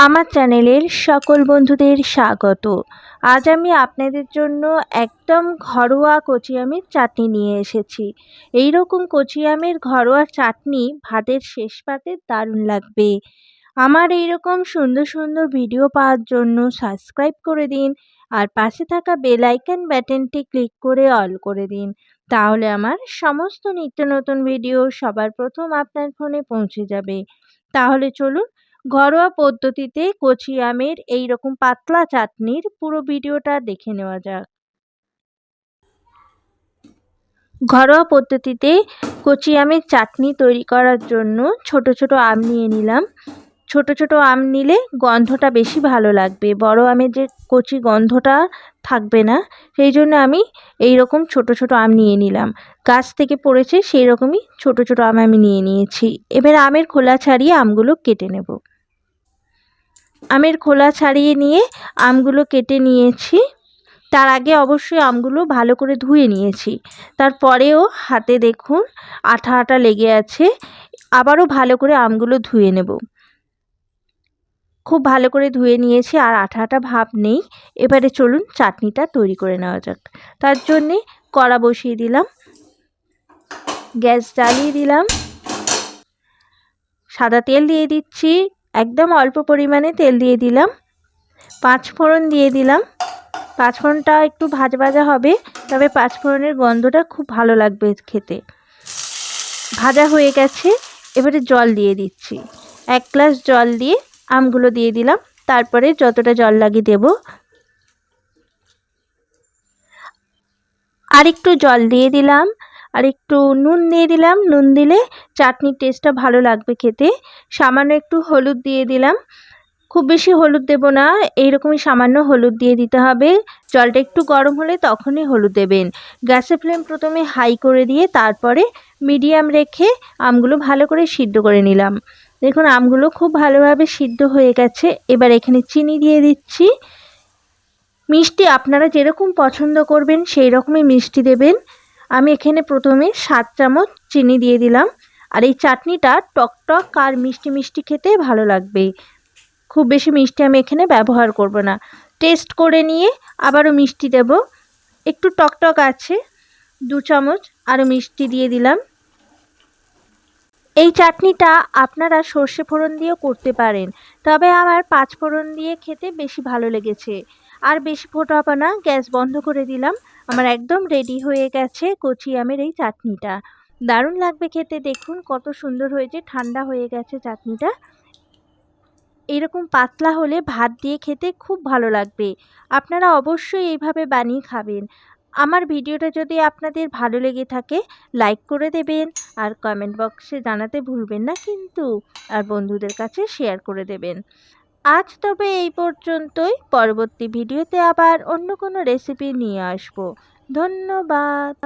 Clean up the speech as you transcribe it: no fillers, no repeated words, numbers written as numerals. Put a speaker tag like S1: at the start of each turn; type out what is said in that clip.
S1: আমার চ্যানেলের সকল বন্ধুদের স্বাগত। আজ আমি আপনাদের জন্য একদম ঘরোয়া কচি আমের চাটনি নিয়ে এসেছি। এই রকম কচি আমের ঘরোয়া চাটনি ভাতের শেষ পাতে দারুণ লাগবে। আমার এই রকম সুন্দর সুন্দর ভিডিও পাওয়ার জন্য সাবস্ক্রাইব করে দিন আর পাশে থাকা বেল আইকন বাটনটি ক্লিক করে অল করে দিন। তাহলে আমার সমস্ত নিত্য নতুন ভিডিও সবার প্রথম আপনার ফোনে পৌঁছে যাবে। তাহলে চলুন ঘরোয়া পদ্ধতিতে কচি আমের এই রকম পাতলা চাটনির পুরো ভিডিওটা দেখে নেওয়া যাক। ঘরোয়া পদ্ধতিতে কচি আমের চাটনি তৈরি করার জন্য ছোট ছোট আম নিয়ে নিলাম। ছোট ছোট আম নিলে গন্ধটা বেশি ভালো লাগবে, বড় আমের যে কচি গন্ধটা থাকবে না, সেই জন্য আমি এই রকম ছোট ছোট আম নিয়ে নিলাম। গাছ থেকে পড়েছে সেই রকমই ছোট ছোট আম আমি নিয়ে নিয়েছি। এবার আমের খোলা ছাড়িয়ে আমগুলো কেটে নেব। আমের খোলা ছাড়িয়ে নিয়ে আমগুলো কেটে নিয়েছি। তার আগে অবশ্যই আমগুলো ভালো করে ধুয়ে নিয়েছি। তারপরেও হাতে দেখুন আঠা আঠা লেগে আছে। আবারও ভালো করে আমগুলো ধুয়ে নেব। খুব ভালো করে ধুয়ে নিয়েছি আর আঠা আঠা ভাব নেই। এবারে চলুন চাটনিটা তৈরি করে নেওয়া যাক। তার জন্যে কড়া বসিয়ে দিলাম, গ্যাস জ্বালিয়ে দিলাম, সাদা তেল দিয়ে দিচ্ছি, একদম অল্প পরিমাণে তেল দিয়ে দিলাম। 5 ফোড়ন দিয়ে দিলাম। 5 ফোড়নটা একটু ভাজা ভাজা হবে, তবে 5 ফোড়নের গন্ধটা খুব ভালো লাগবে খেতে। ভাজা হয়ে গেছে, এবারে জল দিয়ে দিচ্ছি। 1 গ্লাস জল দিয়ে আমগুলো দিয়ে দিলাম। তারপরে যতটা জল লাগে দেব। আর একটু জল দিয়ে দিলাম, আর একটু নুন দিয়ে দিলাম। নুন দিলে চাটনির টেস্টটা ভালো লাগবে খেতে। সামান্য একটু হলুদ দিয়ে দিলাম। খুব বেশি হলুদ দেব না, এইরকমই সামান্য হলুদ দিয়ে দিতে হবে। জলটা একটু গরম হলে তখনই হলুদ দেবেন। গ্যাসের ফ্লেম প্রথমে হাই করে দিয়ে তারপরে মিডিয়াম রেখে আমগুলো ভালো করে সিদ্ধ করে নিলাম। দেখুন আমগুলো খুব ভালোভাবে সিদ্ধ হয়ে গেছে। এবার এখানে চিনি দিয়ে দিচ্ছি। মিষ্টি আপনারা যেরকম পছন্দ করবেন সেই রকমই মিষ্টি দেবেন। আমি এখানে প্রথমে 7 চামচ চিনি দিয়ে দিলাম। আর এই চাটনিটা টকটক আর মিষ্টি মিষ্টি খেতে ভালো লাগবে। খুব বেশি মিষ্টি আমি এখানে ব্যবহার করব না। টেস্ট করে নিয়ে আবারও মিষ্টি দেব। একটু টকটক আছে, 2 চামচ আরও মিষ্টি দিয়ে দিলাম। এই চাটনিটা আপনারা সর্ষে ফোড়ন দিয়েও করতে পারেন, তবে আমার 5 ফোড়ন দিয়ে খেতে বেশি ভালো লেগেছে। আর বেশি ফোটাবো না, গ্যাস বন্ধ করে দিলাম। আমার একদম রেডি হয়ে গেছে কচি আমের এই চাটনিটা। দারুণ লাগবে খেতে। দেখুন কত সুন্দর হয়েছে, ঠান্ডা হয়ে গেছে চাটনিটা। এরকম পাতলা হলে ভাত দিয়ে খেতে খুব ভালো লাগবে। আপনারা অবশ্যই এইভাবে বানিয়ে খাবেন। আমার ভিডিওটা যদি আপনাদের ভালো লেগে থাকে লাইক করে দেবেন আর কমেন্ট বক্সে জানাতে ভুলবেন না কিন্তু। আর বন্ধুদের কাছে শেয়ার করে দেবেন। আজ তবে এই পর্যন্তই। পরবর্তী ভিডিওতে আবার অন্য কোনো রেসিপি নিয়ে আসব। ধন্যবাদ।